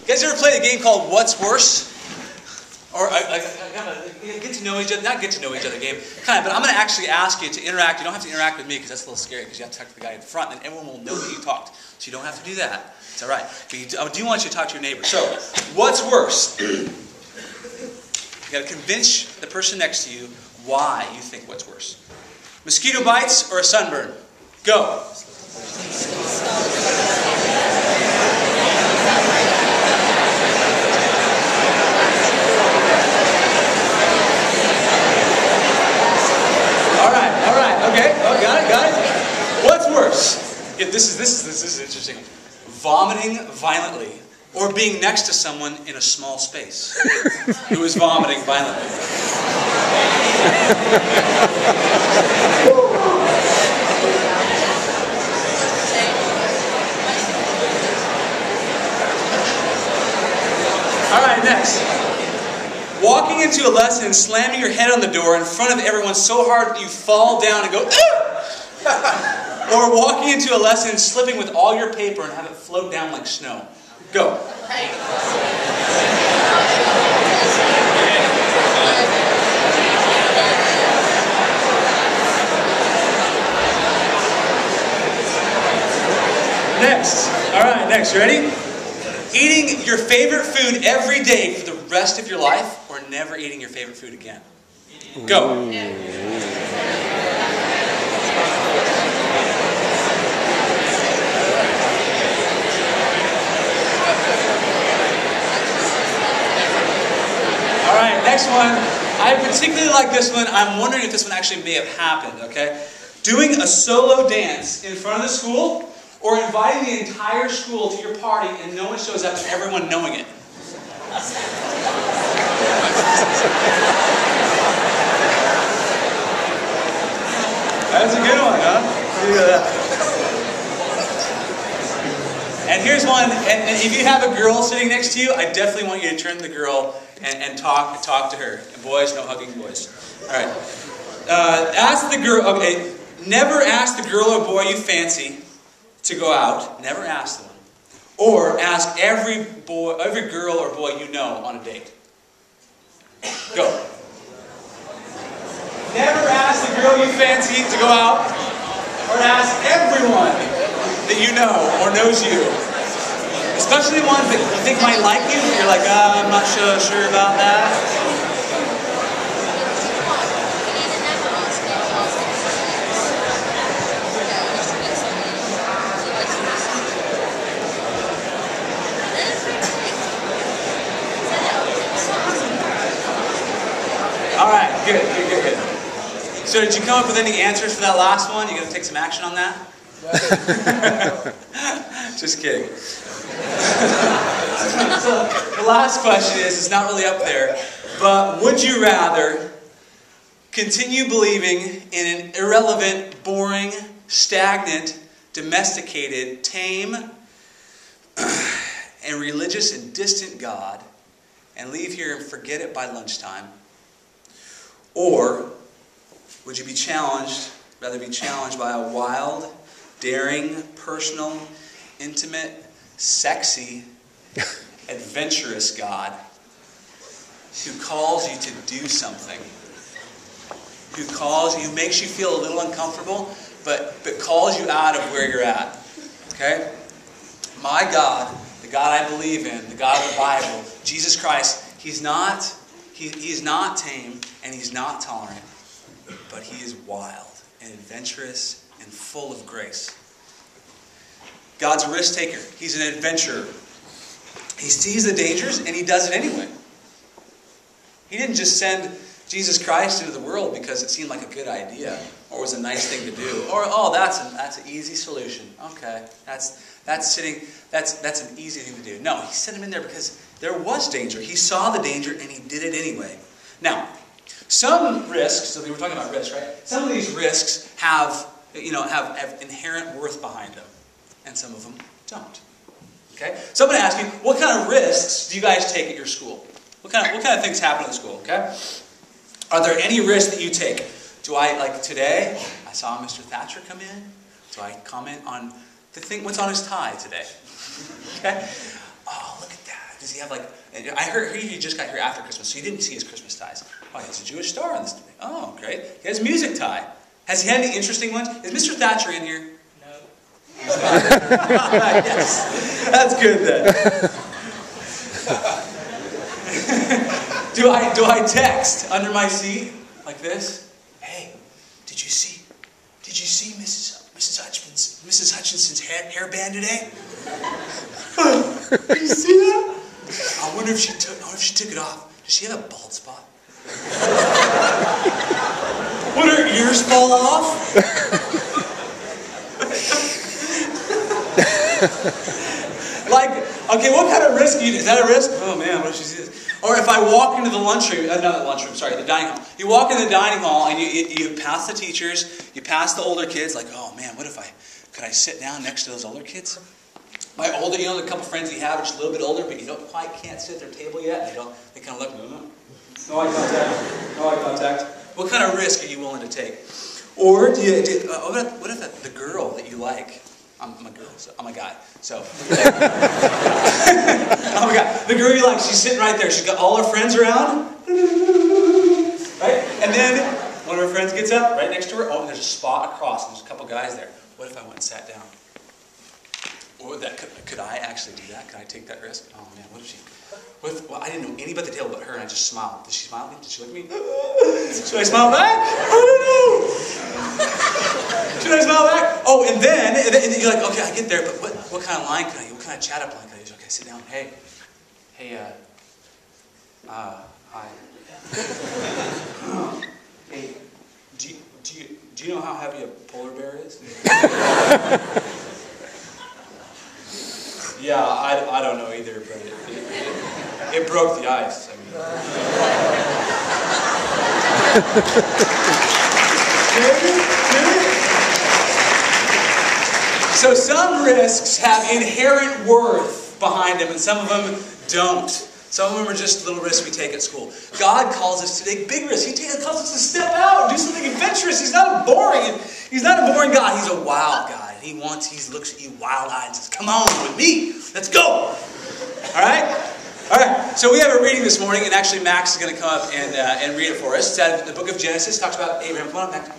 You guys ever played a game called What's Worse? Or get to know each other, not get to know each other game, kind of, but I'm going to actually ask you to interact. You don't have to interact with me because that's a little scary because you have to talk to the guy in front and everyone will know that you talked. So you don't have to do that. It's all right. But I do want you to talk to your neighbor. So, what's worse? You got to convince the person next to you why you think what's worse. Mosquito bites or a sunburn? Go. Okay, oh, got it. What's worse? Yeah, this is interesting. Vomiting violently or being next to someone in a small space who is vomiting violently. All right, next. Walking into a lesson and slamming your head on the door in front of everyone so hard that you fall down and go, ah! Or walking into a lesson and slipping with all your paper and have it float down like snow. Go. Next. All right, next. You ready? Eating your favorite food every day for the rest of your life or never eating your favorite food again? Go. All right, next one. I particularly like this one. I'm wondering if this one actually may have happened, okay? Doing a solo dance in front of the school or inviting the entire school to your party and no one shows up and everyone knowing it. That's a good one, huh? And here's one, and if you have a girl sitting next to you, I definitely want you to turn to the girl and talk to her. And boys, no hugging boys. All right. Ask the girl, okay, never ask the girl or boy you fancy to go out. Never ask them. Or ask every girl or boy you know on a date. Go. Never ask the girl you fancy to go out. Or ask everyone that you know or knows you. Especially the ones that you think might like you, but you're like, I'm not sure about that. Alright, good. So did you come up with any answers for that last one? You going to take some action on that? Just kidding. So the last question is, it's not really up there, but would you rather continue believing in an irrelevant, boring, stagnant, domesticated, tame, and religious and distant God and leave here and forget it by lunchtime? Or would you rather be challenged by a wild, daring, personal, intimate, sexy, adventurous God who calls you to do something, who makes you feel a little uncomfortable, but calls you out of where you're at. Okay? My God, the God I believe in, the God of the Bible, Jesus Christ, He's not tame and He's not tolerant, but He is wild and adventurous and full of grace. God's a risk taker. He's an adventurer. He sees the dangers and He does it anyway. He didn't just send Jesus Christ into the world because it seemed like a good idea or was a nice thing to do, or that's an easy solution. Okay, that's an easy thing to do. No, He sent Him in there because there was danger. He saw the danger and He did it anyway. Now, some risks, so we were talking about risks, right? Some of these risks have inherent worth behind them, and some of them don't. Okay? So I'm going to ask you, what kind of risks do you guys take at your school? What kind of things happen in the school? Okay? Are there any risks that you take? Do I, like today, I saw Mr. Thatcher come in. Do I comment on what's on his tie today? Okay? Oh, look at that. does he have like, I heard he just got here after Christmas, so he didn't see his Christmas ties. Oh, he has a Jewish star on this. Oh, great. He has a music tie. Has he had any interesting ones? Is Mr. Thatcher in here? No. Yes. That's good then. Do I text under my seat like this? Hey, did you see Mrs. Hutchinson's hairband today? Did you see that? I wonder if she took it off. Does she have a bald spot? Would her ears fall off? Like, okay, what kind of risk is that a risk? Oh man, what if she sees this? Or if I walk into the lunchroom, not the lunchroom, sorry, the dining hall. You walk in the dining hall and you pass the teachers, you pass the older kids, like, oh man, could I sit down next to those older kids? My older, the couple friends you have are just a little bit older, but you can't sit at their table yet. They kind of look, no eye contact, no eye contact. What kind of risk are you willing to take? Or what if the girl that you like, I'm a girl, so I'm a guy, so. I'm a guy. The girl you like, she's sitting right there. She's got all her friends around, right? And then one of her friends gets up right next to her. Oh, and there's a spot across. And there's a couple guys there. What if I went and sat down? Or could I actually do that? Could I take that risk? Oh man, what if she? Well, I didn't know anything about the table but her, and I just smiled. Did she smile at me? Did she look at me? Should I smile back? I don't know. Should I smile back? Oh, and then you're like, okay, I get there, but what kind of line can I use? What kind of chat up line can I use? Okay, sit down. Hey, hi. Hey, do you know how heavy a polar bear is? Yeah, I don't know either, but it broke the ice. I mean. So some risks have inherent worth behind them, and some of them don't. Some of them are just little risks we take at school. God calls us to take big risks. He calls us to step out and do something adventurous. He's not a boring God. He's a wild God. He looks at you wild-eyed and says, come on with me. Let's go. All right? All right. So we have a reading this morning, and actually Max is going to come up and read it for us. It's out of the book of Genesis. It talks about Abraham. Come on up, Max.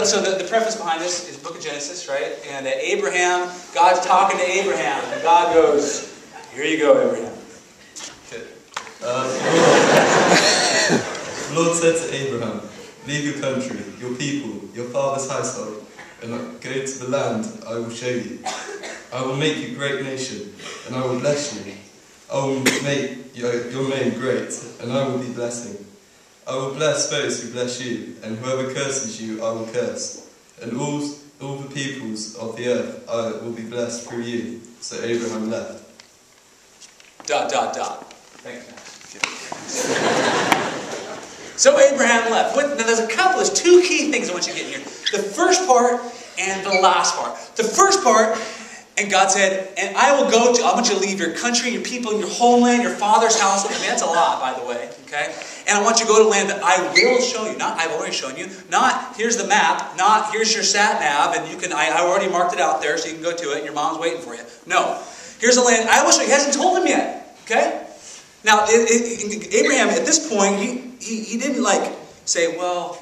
So the preface behind this is the book of Genesis, right? And Abraham, God's talking to Abraham. And God goes, here you go, Abraham. Okay. The Lord said to Abraham, leave your country, your people, your father's household, and go to the land I will show you. I will make you a great nation, and I will bless you. I will make your name great, and I will be blessing. I will bless those who bless you, and whoever curses you I will curse. And all the peoples of the earth will be blessed through you. So Abraham left. ... Thanks, So Abraham left. Now there's two key things I want you to get in here. The first part and the last part. The first part, and God said, and I want you to leave your country, your people, your homeland, your father's house. I mean, that's a lot, by the way. Okay? And I want you to go to land that I will show you. Not I've already shown you. Not here's the map. Not here's your sat nav, and I already marked it out there so you can go to it and your mom's waiting for you. No. Here's the land I will show you. He hasn't told him yet. Okay? Now, Abraham, at this point, he didn't say, well,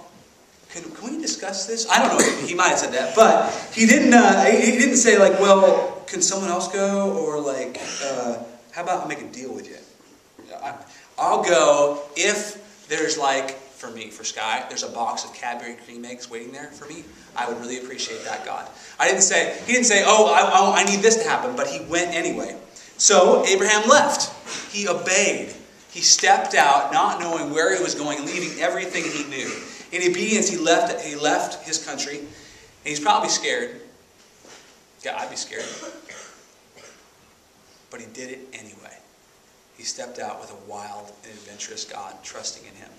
can we discuss this? I don't know. He might have said that, but he didn't say well, can someone else go? Or how about I make a deal with you? I'll go if there's for me, for Sky, there's a box of Cadbury cream eggs waiting there for me. I would really appreciate that, God. He didn't say, oh, I need this to happen, but he went anyway. So Abraham left. He obeyed. He stepped out, not knowing where he was going, leaving everything he knew. In obedience, he left his country, and he's probably scared. Yeah, I'd be scared. But he did it anyway. He stepped out with a wild and adventurous God, trusting in him.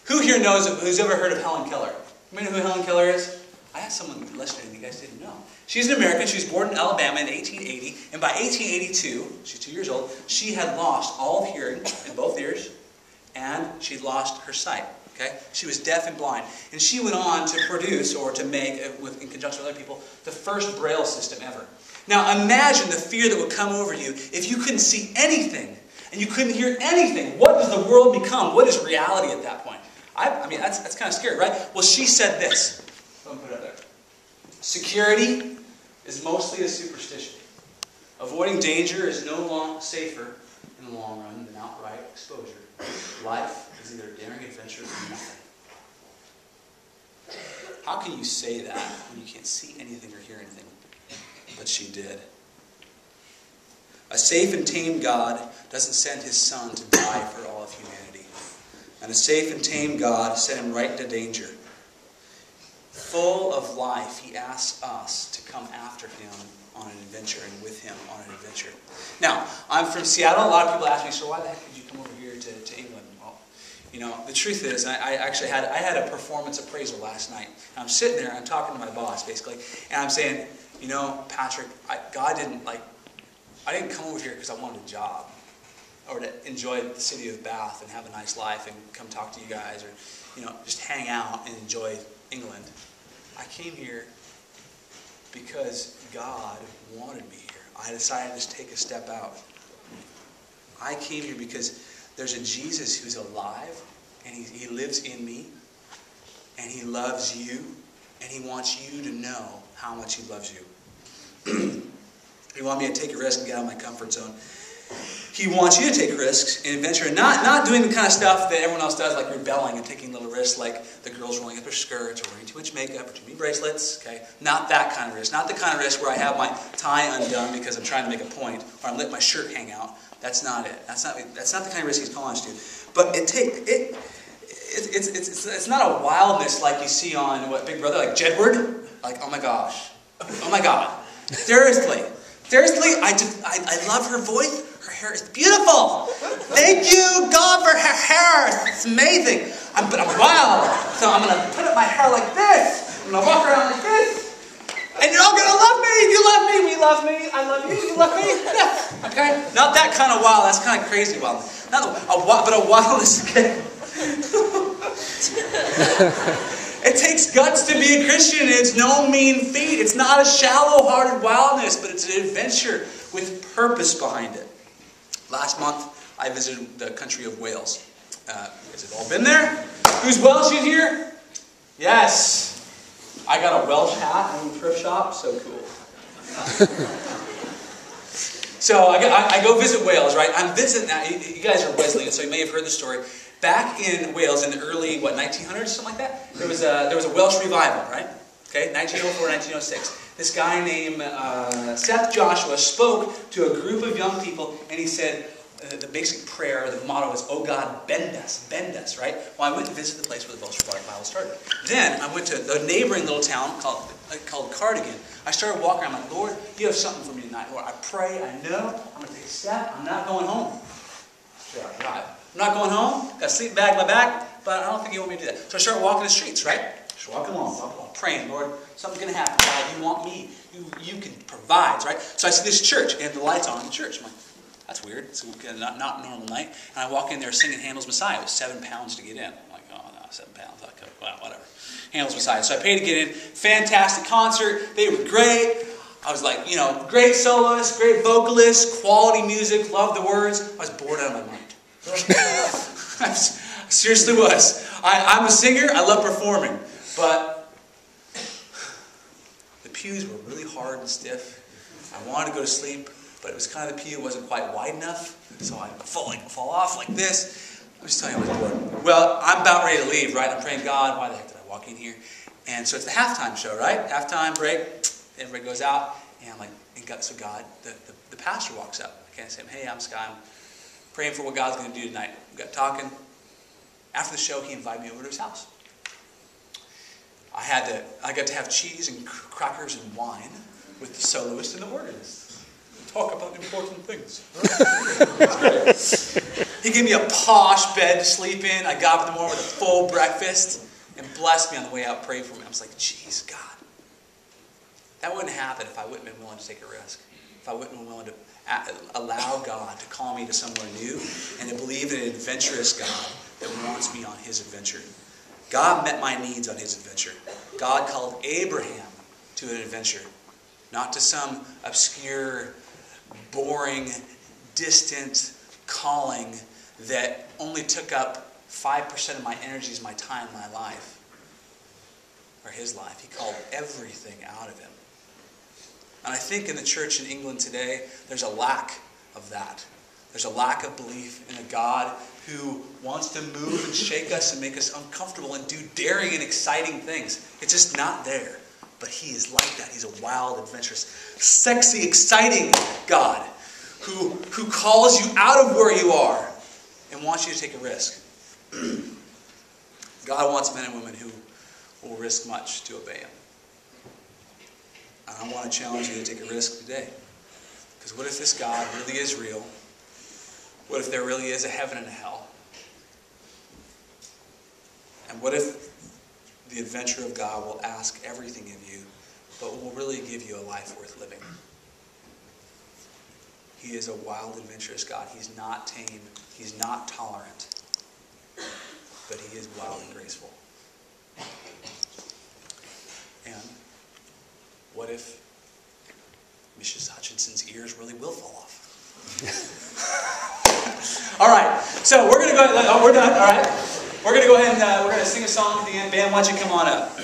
Who here who's ever heard of Helen Keller? You know who Helen Keller is? I asked someone yesterday and you guys didn't know. She's an American. She was born in Alabama in 1880. And by 1882, she's 2 years old, she had lost all of hearing in both ears. And she'd lost her sight. Okay? She was deaf and blind. And she went on to produce, or to make, in conjunction with other people, the first Braille system ever. Now imagine the fear that would come over you if you couldn't see anything and you couldn't hear anything. What does the world become? What is reality at that point? I mean, that's kind of scary, right? Well, she said this. Let me put it up there. Security is mostly a superstition. Avoiding danger is no longer safer in the long run than outright exposure. Life is either a daring adventure or nothing. How can you say that when you can't see anything or hear anything? But she did. A safe and tame God doesn't send his Son to die for all of humanity. And a safe and tame God sent him right into danger. Full of life, he asks us to come after him on an adventure and with him on an adventure. Now, I'm from Seattle. A lot of people ask me, so why the heck did you come over here to England? Well, you know, the truth is, I actually had a performance appraisal last night. And I'm sitting there, I'm talking to my boss, basically, and I'm saying, you know, Patrick, I didn't come over here because I wanted a job or to enjoy the city of Bath and have a nice life and come talk to you guys or, you know, just hang out and enjoy England. I came here because God wanted me here. I decided to take a step out. I came here because there's a Jesus who's alive and he lives in me and he loves you and he wants you to know how much he loves you. He wants me to take a risk and get out of my comfort zone. He wants you to take risks and adventure, and not doing the kind of stuff that everyone else does, like rebelling and taking little risks, like the girls rolling up their skirts or wearing too much makeup or too many bracelets. Okay, not that kind of risk. Not the kind of risk where I have my tie undone because I'm trying to make a point, or I'm letting my shirt hang out. That's not it. That's not the kind of risk he's calling us to. But it's not a wildness like you see on Big Brother, like Jedward. Like, oh my gosh, oh my God, seriously, I love her voice. Her hair is beautiful. Thank you, God, for her hair. It's amazing. But I'm wild. So I'm going to put up my hair like this. I'm going to walk around like this. And you're all going to love me. You love me. We love me. I love you. You love me. Yeah. Okay? Not that kind of wild. That's kind of crazy wild. Not but a wildness. Okay? It takes guts to be a Christian. It's no mean feat. It's not a shallow-hearted wildness, but it's an adventure with purpose behind it. Last month, I visited the country of Wales. Has it all been there? Who's Welsh in here? Yes. I got a Welsh hat in a thrift shop. So cool. So I go visit Wales, right? I'm visiting now. You guys are Wesleyan, so you may have heard the story. Back in Wales in the early, 1900s, something like that? There was a Welsh revival, right? Okay, 1904, 1906. This guy named Seth Joshua spoke to a group of young people, and he said, the basic prayer, the motto is, oh God, bend us, right? Well, I went to visit the place where the Welsh revival started. Then I went to the neighboring little town called Cardigan. I started walking around, I'm like, Lord, you have something for me tonight. Lord, I pray, I know, I'm going to take a step, I'm not going home. I'm not going home, got a sleeping bag in my back, but I don't think you want me to do that. So I started walking the streets, right? Just walking along, praying, Lord, something's going to happen. God, you want me. You can provide, right? So I see this church, and the lights on in the church. I'm like, that's weird. It's not a normal night. And I walk in there singing Handel's Messiah. It was £7 to get in. I'm like, oh no, £7. Okay, well, whatever. Handel's Messiah. So I paid to get in. Fantastic concert. They were great. I was like, great soloists, great vocalists, quality music, loved the words. I was bored out of my mind. I seriously was. I'm a singer. I love performing. But the pews were really hard and stiff. I wanted to go to sleep, but it was kind of the pew wasn't quite wide enough, so I fall off like this. I'm just telling you, I was bored. Well, I'm about ready to leave, right? I'm praying, God, why the heck did I walk in here? And so it's the halftime show, right? Halftime break. Everybody goes out, and I'm like, so God, the pastor walks up. I can't say, hey, I'm Sky. I'm praying for what God's going to do tonight. We got talking. After the show, he invited me over to his house. I got to have cheese and crackers and wine with the soloist and the organist. Talk about important things. He gave me a posh bed to sleep in. I got up in the morning with a full breakfast and blessed me on the way out, prayed for me. I was like, geez, God. That wouldn't happen if I wouldn't have been willing to take a risk. If I wouldn't have been willing to allow God to call me to somewhere new and to believe in an adventurous God that wants me on his adventure. God met my needs on his adventure. God called Abraham to an adventure, not to some obscure, boring, distant calling that only took up 5% of my energies, my time, my life, or his life. He called everything out of him. And I think in the church in England today, there's a lack of that. There's a lack of belief in a God who wants to move and shake us and make us uncomfortable and do daring and exciting things. It's just not there. But he is like that. He's a wild, adventurous, sexy, exciting God who calls you out of where you are and wants you to take a risk. God wants men and women who will risk much to obey him. And I want to challenge you to take a risk today. Because what if this God really is real? What if there really is a heaven and a hell? And what if the adventure of God will ask everything of you, but will really give you a life worth living? He is a wild, adventurous God. He's not tame. He's not tolerant. But he is wild and graceful. And what if Mrs. Hutchinson's ears really will fall off? All right, so we're going to go ahead. Oh, we're done. All right. We're going to go ahead and we're going to sing a song at the end. Band, why don't you come on up?